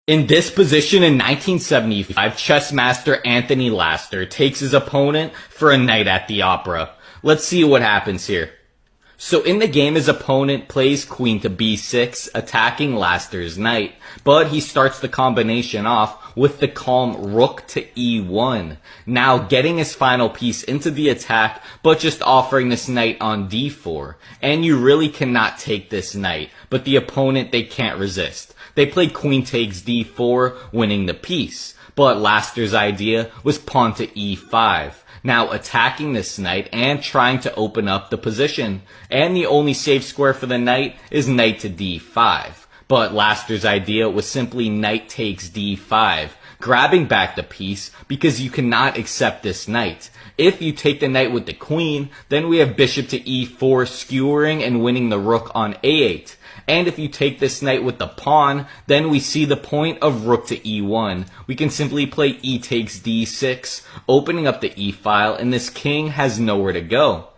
In this position in 1975, chess master Anthony Laster takes his opponent for a night at the opera. Let's see what happens here. So in the game, his opponent plays queen to b6, attacking Laster's knight, but he starts the combination off with the calm rook to e1, now getting his final piece into the attack, but just offering this knight on d4. And you really cannot take this knight, but the opponent, they can't resist. They play queen takes d4, winning the piece, but Laster's idea was pawn to e5. Now attacking this knight and trying to open up the position. And the only safe square for the knight is knight to d5. But Laster's idea was simply knight takes d5, grabbing back the piece because you cannot accept this knight. If you take the knight with the queen, then we have bishop to e4 skewering and winning the rook on a8. And if you take this knight with the pawn, then we see the point of rook to e1. We can simply play e takes d6, opening up the e file, and this king has nowhere to go.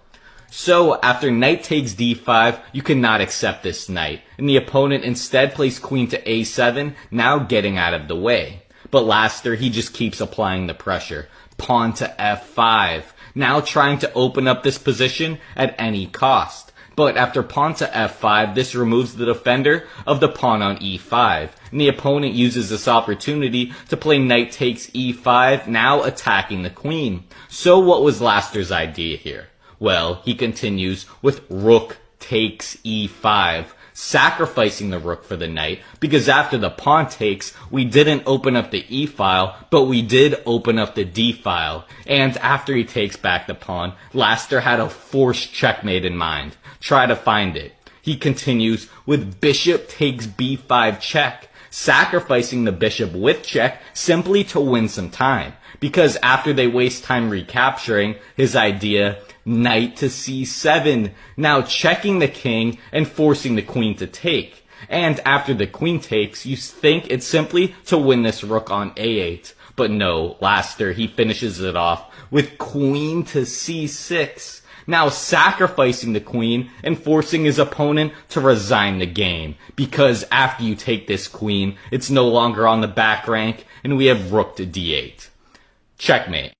So after knight takes d5, you cannot accept this knight, and the opponent instead plays queen to a7, now getting out of the way. But Laster, he just keeps applying the pressure. Pawn to f5, now trying to open up this position at any cost. But after pawn to f5, this removes the defender of the pawn on e5. And the opponent uses this opportunity to play knight takes e5, now attacking the queen. So what was Laster's idea here? Well, he continues with rook takes e5, sacrificing the rook for the knight, because after the pawn takes, we didn't open up the e file, but we did open up the d file. And after he takes back the pawn, Laster had a forced checkmate in mind. Try to find it. He continues with bishop takes b5 check, sacrificing the bishop with check simply to win some time. Because after they waste time recapturing, his idea, knight to c7, now checking the king and forcing the queen to take. And after the queen takes, you think it's simply to win this rook on a8. But no, Laster, he finishes it off with queen to c6. Now sacrificing the queen and forcing his opponent to resign the game. Because after you take this queen, it's no longer on the back rank, and we have rook to d8. Checkmate.